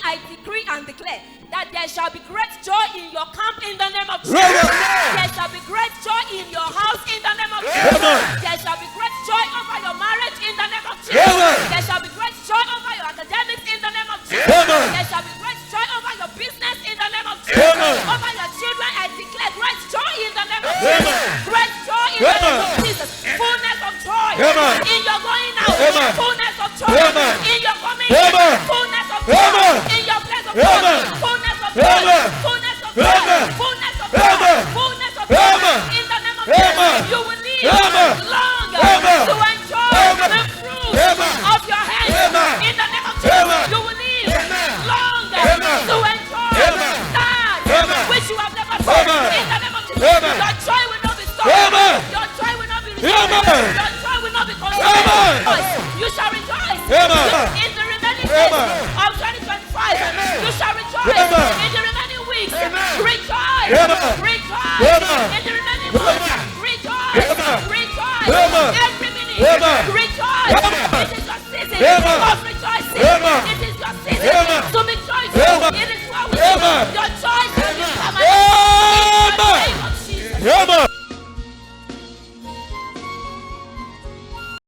I decree and declare that there shall be great joy in your camp in the name of Jesus. There shall be great joy in your house in the name of Jesus. There shall be great joy over your marriage in the name of Jesus. There shall be great joy over your academics in the name of Jesus. There shall be great joy over your business in the name of Jesus. Over your children, I declare great joy in the name of Jesus. Great joy in the name of Jesus. Fullness of joy in your going out. Fullness of joy in your coming in. Fullness of joy in your place of work. Fullness of joy. Fullness of joy. Fullness of joy. Fullness of joy in the name of Jesus. You will live longer to enjoy the fruit of your hands in the name of Jesus. You will live longer to enjoy that which you have never felt in the name of Jesus. Your joy will not be stolen. Your joy will not be restored. Your joy will not be consumed. You shall rejoice in the remaining days of 2025. You shall rejoice in the remaining weeks. Rejoice. Rejoice in the remaining months. Rejoice. Rejoice every minute. Rejoice. It is your season of rejoicing. It is your season to be joyful. It is what we do. Your joy shall be permanent. In the name of Jesus.